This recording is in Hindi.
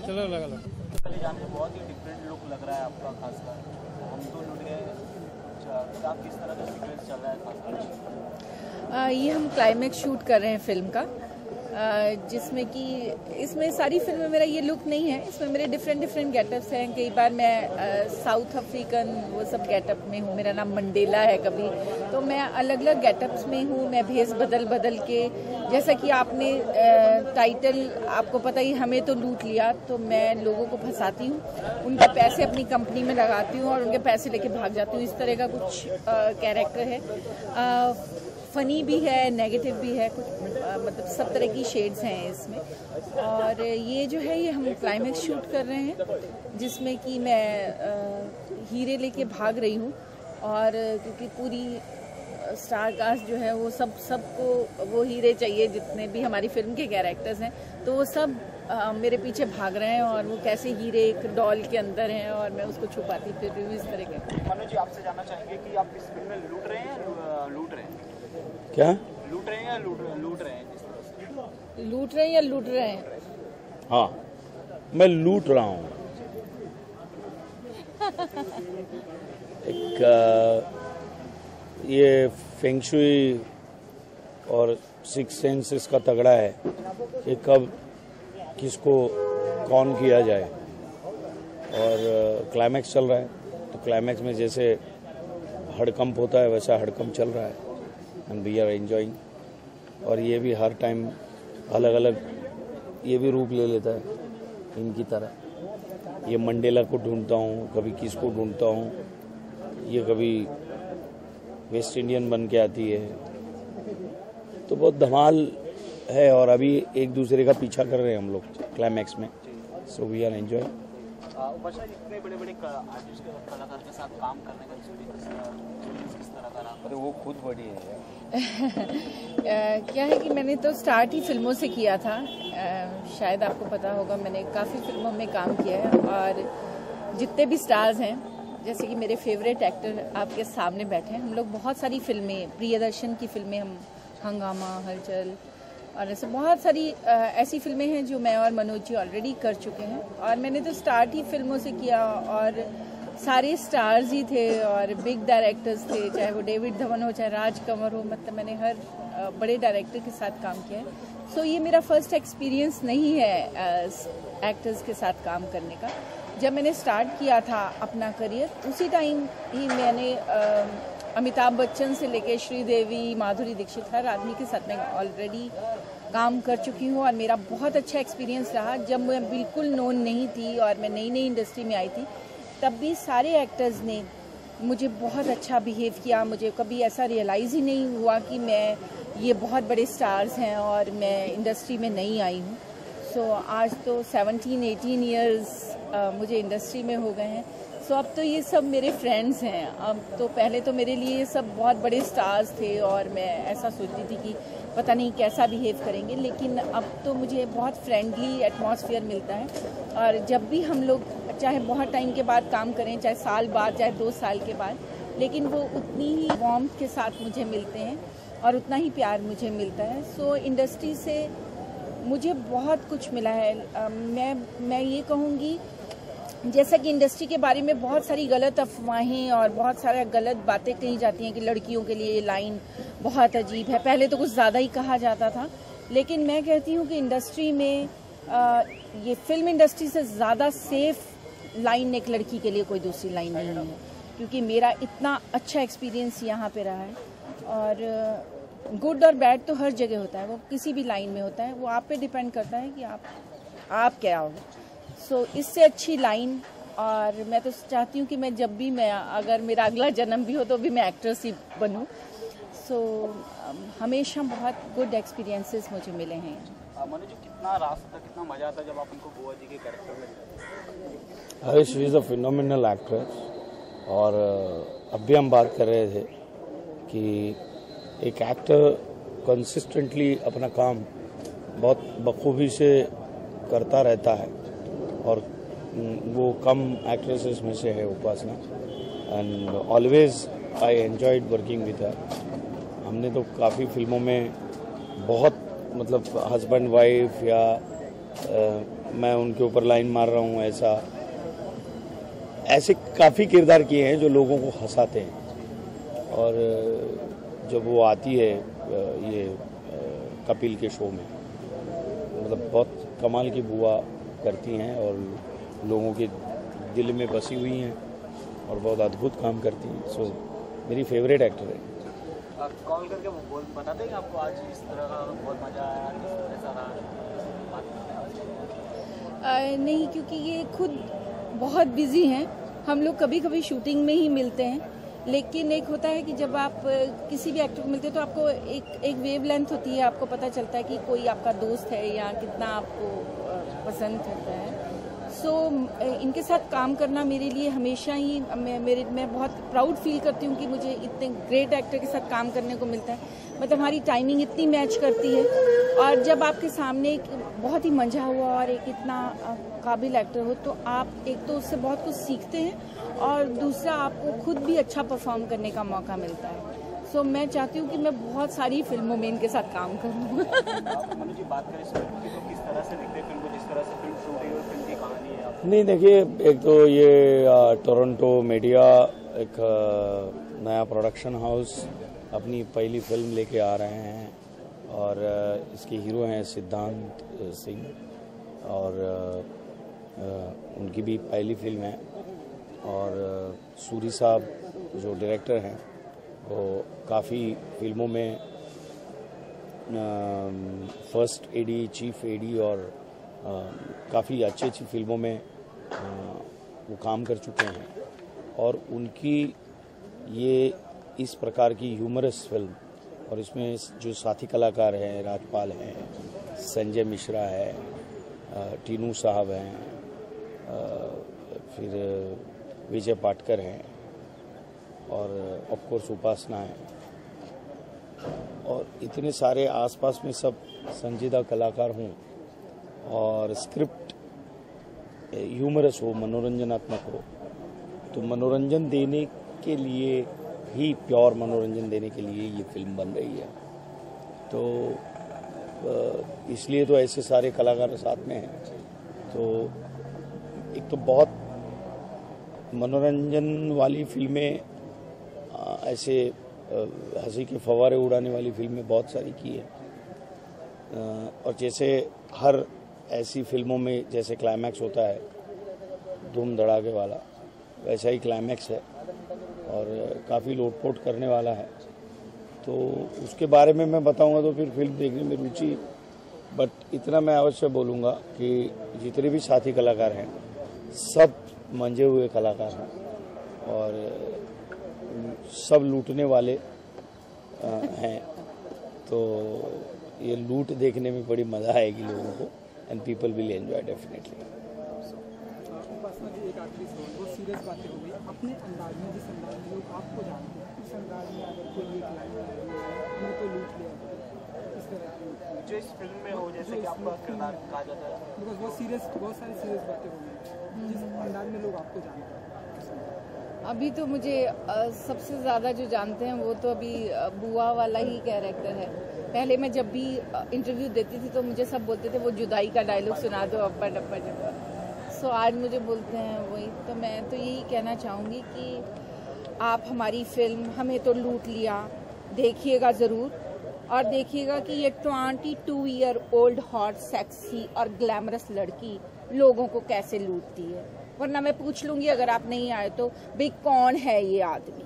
चलो लगा लो। चले जाने बहुत ही डिफरेंट लुक लग रहा है आपका, खासकर हम तो लुट गए। क्या किस तरह का सीक्वेंस चल रहा है खासकर? ये हम क्लाइमेक्स शूट कर रहे हैं फिल्म का, जिसमें कि इसमें सारी फिल्म में मेरा ये लुक नहीं है। इसमें मेरे डिफरेंट गेटअप्स हैं। कई बार मैं साउथ अफ्रीकन वो सब गेटअप में हूँ। मेरा नाम मंडेला है कभी, तो मैं अलग अलग गेटअप्स में हूँ। मैं भेस बदल के, जैसा कि आपने टाइटल आपको पता ही, हमें तो लूट लिया, तो मैं लोगों को फंसाती हूँ, उनके पैसे अपनी कंपनी में लगाती हूँ और उनके पैसे लेके भाग जाती हूँ। इस तरह का कुछ कैरेक्टर है। फनी भी है, नेगेटिव भी है, कुछ मतलब सब तरह की शेड्स हैं इसमें। और ये जो है, ये हम क्लाइमेक्स शूट कर रहे हैं, जिसमें कि मैं हीरे लेके भाग रही हूँ। और क्योंकि पूरी स्टार कास्ट जो है वो सबको वो हीरे चाहिए, जितने भी हमारी फिल्म के कैरेक्टर्स हैं, तो वो सब मेरे पीछे भाग रहे हैं। और वो कैसे हीरे एक डॉल के अंदर हैं और मैं उसको छुपाती फिर रही हूँ, इस तरह के। मनोज जी, आपसे जानना चाहेंगे कि आप इस फिल्म में लूट रहे हैं या लूट रहे हैं? क्या लूट रहे हैं या लूट रहे हैं? जिस तरह से लूट रहे हैं या लूट रहे हैं? हाँ, मैं लूट रहा हूँ। एक ये फेंगशुई और सिक्स सेंस इसका तगड़ा है कि कब किसको कौन किया जाए। और क्लाइमैक्स चल रहा है, तो क्लाइमैक्स में जैसे हड़कंप होता है वैसा हड़कंप चल रहा है, एंड वी आर एंजॉइंग। और ये भी हर टाइम अलग अलग ये भी रूप ले लेता है इनकी तरह। ये मंडेला को ढूंढता हूँ, कभी किसको ढूंढता हूँ, ये कभी वेस्ट इंडियन बन के आती है, तो बहुत धमाल है। और अभी एक दूसरे का पीछा कर रहे हैं हम लोग क्लाइमैक्स में, सो वी आर एंजॉय। इतने बड़े आर्टिस्ट कलाकार के साथ काम करने का एक्सपीरियंस किस तरह का रहा? अरे वो खुद बड़ी है। क्या है कि मैंने तो स्टार्ट ही फिल्मों से किया था। शायद आपको पता होगा, मैंने काफ़ी फिल्मों में काम किया है। और जितने भी स्टार्स हैं, जैसे कि मेरे फेवरेट एक्टर आपके सामने बैठे हैं, हम लोग बहुत सारी फिल्में, प्रियदर्शन की फिल्में, हम हंगामा, हलचल और ऐसे बहुत सारी ऐसी फिल्में हैं जो मैं और मनोज जी ऑलरेडी कर चुके हैं। और मैंने तो स्टार्ट ही फिल्मों से किया, और सारे स्टार्स ही थे और बिग डायरेक्टर्स थे, चाहे वो डेविड धवन हो, चाहे राज कंवर हो। मतलब मैंने हर बड़े डायरेक्टर के साथ काम किया है। सो ये मेरा फर्स्ट एक्सपीरियंस नहीं है एक्टर्स के साथ काम करने का। जब मैंने स्टार्ट किया था अपना करियर, उसी टाइम ही मैंने अमिताभ बच्चन से लेके श्रीदेवी, माधुरी दीक्षित, हर आदमी के साथ मैं ऑलरेडी काम कर चुकी हूँ। और मेरा बहुत अच्छा एक्सपीरियंस रहा। जब मैं बिल्कुल नोन नहीं थी और मैं नई इंडस्ट्री में आई थी, तब भी सारे एक्टर्स ने मुझे बहुत अच्छा बिहेव किया। मुझे कभी ऐसा रियलाइज़ ही नहीं हुआ कि मैं ये बहुत बड़े स्टार्स हैं और मैं इंडस्ट्री में नहीं आई हूँ। सो आज तो 17-18 ईयर्स मुझे इंडस्ट्री में हो गए हैं। सो अब तो ये सब मेरे फ्रेंड्स हैं। अब तो पहले तो मेरे लिए ये सब बहुत बड़े स्टार्स थे और मैं ऐसा सोचती थी कि पता नहीं कैसा बिहेव करेंगे, लेकिन अब तो मुझे बहुत फ्रेंडली एटमॉस्फेयर मिलता है। और जब भी हम लोग चाहे बहुत टाइम के बाद काम करें, चाहे साल बाद, चाहे 2 साल के बाद, लेकिन वो उतनी ही वार्मथ के साथ मुझे मिलते हैं और उतना ही प्यार मुझे मिलता है। सो इंडस्ट्री से मुझे बहुत कुछ मिला है। मैं ये कहूँगी, जैसा कि इंडस्ट्री के बारे में बहुत सारी गलत अफवाहें और बहुत सारा गलत बातें कही जाती हैं कि लड़कियों के लिए ये लाइन बहुत अजीब है। पहले तो कुछ ज़्यादा ही कहा जाता था, लेकिन मैं कहती हूँ कि इंडस्ट्री में ये फिल्म इंडस्ट्री से ज़्यादा सेफ लाइन एक लड़की के लिए कोई दूसरी लाइन नहीं है, क्योंकि मेरा इतना अच्छा एक्सपीरियंस यहाँ पे रहा है। और गुड और बैड तो हर जगह होता है, वो किसी भी लाइन में होता है, वो आप पे डिपेंड करता है कि आप क्या हो। सो इससे अच्छी लाइन, और मैं तो चाहती हूँ कि मैं जब भी अगर मेरा अगला जन्म भी हो तो भी मैं एक्ट्रेस ही बनूँ। सो हमेशा बहुत गुड एक्सपीरियंसेस मुझे मिले हैं। मनोज जी, कितना रास्ता, कितना मजा आता जब आप उनको बुआ जी के कैरेक्टर में? अरे she is a phenomenal actress. और अभी हम बात कर रहे थे कि एक एक्टर कंसिस्टेंटली अपना काम बहुत बखूबी से करता रहता है, और वो कम एक्ट्रेसेस में से है Upasana. And always I enjoyed working with her. हमने तो काफ़ी फिल्मों में बहुत, मतलब हस्बैंड वाइफ या मैं उनके ऊपर लाइन मार रहा हूँ, ऐसे काफ़ी किरदार किए हैं जो लोगों को हंसाते हैं। और जब वो आती है ये कपिल के शो में, मतलब बहुत कमाल की बुआ करती हैं और लोगों के दिल में बसी हुई हैं और बहुत अद्भुत काम करती हैं। सो मेरी फेवरेट एक्टर है। कॉल करके बताते हैं आपको आज इस तरह का बहुत मजा आया, ऐसा रहा? नहीं, क्योंकि ये खुद बहुत बिजी हैं। हम लोग कभी कभी शूटिंग में ही मिलते हैं, लेकिन एक होता है कि जब आप किसी भी एक्टर को मिलते हैं तो आपको एक वेव लेंथ होती है, आपको पता चलता है कि कोई आपका दोस्त है या कितना आपको पसंद करता है। सो इनके साथ काम करना मेरे लिए हमेशा ही मैं बहुत प्राउड फील करती हूँ कि मुझे इतने ग्रेट एक्टर के साथ काम करने को मिलता है। मतलब हमारी टाइमिंग इतनी मैच करती है, और जब आपके सामने एक बहुत ही मंझा हुआ और एक इतना काबिल एक्टर हो तो आप एक तो उससे बहुत कुछ सीखते हैं और दूसरा आपको खुद भी अच्छा परफॉर्म करने का मौका मिलता है। सो मैं चाहती हूँ कि मैं बहुत सारी फिल्मों में इनके साथ काम करूँ। मनु जी, बात करें इस फिल्म की तो किस तरह से दिखते हैं फिल्म को, जिस तरह से फिल्म शूट हुई और फिल्म की कहानी है? नहीं, देखिए, एक तो ये टोरंटो मीडिया एक नया प्रोडक्शन हाउस अपनी पहली फिल्म लेके आ रहे हैं और इसके हीरो हैं सिद्धांत सिंह, और उनकी भी पहली फिल्म है। और सूरी साहब जो डायरेक्टर हैं वो काफ़ी फिल्मों में फर्स्ट एडी, चीफ एडी और काफ़ी अच्छी अच्छी फिल्मों में वो काम कर चुके हैं। और उनकी ये इस प्रकार की ह्यूमरस फिल्म, और इसमें जो साथी कलाकार हैं, राजपाल हैं, संजय मिश्रा है, टीनू साहब हैं, फिर विजय पाटकर हैं, और ऑफ कोर्स उपासना है, और इतने सारे आसपास में सब संजीदा कलाकार हों और स्क्रिप्ट ह्यूमरस हो, मनोरंजनात्मक हो, तो मनोरंजन देने के लिए ही, प्योर मनोरंजन देने के लिए ये फिल्म बन रही है। तो इसलिए तो ऐसे सारे कलाकार साथ में हैं। तो एक तो बहुत मनोरंजन वाली फिल्में, ऐसे हंसी के फव्वारे उड़ाने वाली फिल्में बहुत सारी की है। और जैसे हर ऐसी फिल्मों में जैसे क्लाइमैक्स होता है धूम धड़ाके वाला, वैसा ही क्लाइमैक्स है और काफ़ी लोटपोट करने वाला है। तो उसके बारे में मैं बताऊंगा तो फिर फिल्म देखने में रुचि, बट इतना मैं अवश्य बोलूँगा कि जितने भी साथी कलाकार हैं सब मंजे हुए कलाकार हैं और सब लूटने वाले हैं। तो ये लूट देखने में बड़ी मज़ा आएगी लोगों को, and people will enjoy definitely. एक आखिरी सवाल, वो सीरियस बातें हो गई, अपने अंदाज में, जिस अंदाज में लोग आपको जानते हैं, उस अंदाज में अगर कोई एक लाइन हमें तो लूट लिया, इस तरह जो इस फिल्म में हो, जैसे कि आपका किरदार कहा जाता है, बिकॉज बहुत सारी सीरियस बातें हो गई जिस अंदाज में लोग आपको जानते हैं। अभी तो मुझे सबसे ज़्यादा जो जानते हैं वो तो अभी बुआ वाला ही कैरेक्टर है। पहले मैं जब भी इंटरव्यू देती थी तो मुझे सब बोलते थे वो जुदाई का डायलॉग सुना दो अब्बा डब्बा डब्बा। सो आज मुझे बोलते हैं वही। तो मैं तो यही कहना चाहूँगी कि आप हमारी फिल्म हमें तो लूट लिया देखिएगा ज़रूर, और देखिएगा कि ये 22 ईयर ओल्ड हॉट सेक्सी और ग्लैमरस लड़की लोगों को कैसे लूटती है। वरना मैं पूछ लूँगी अगर आप नहीं आए तो, भाई कौन है ये आदमी।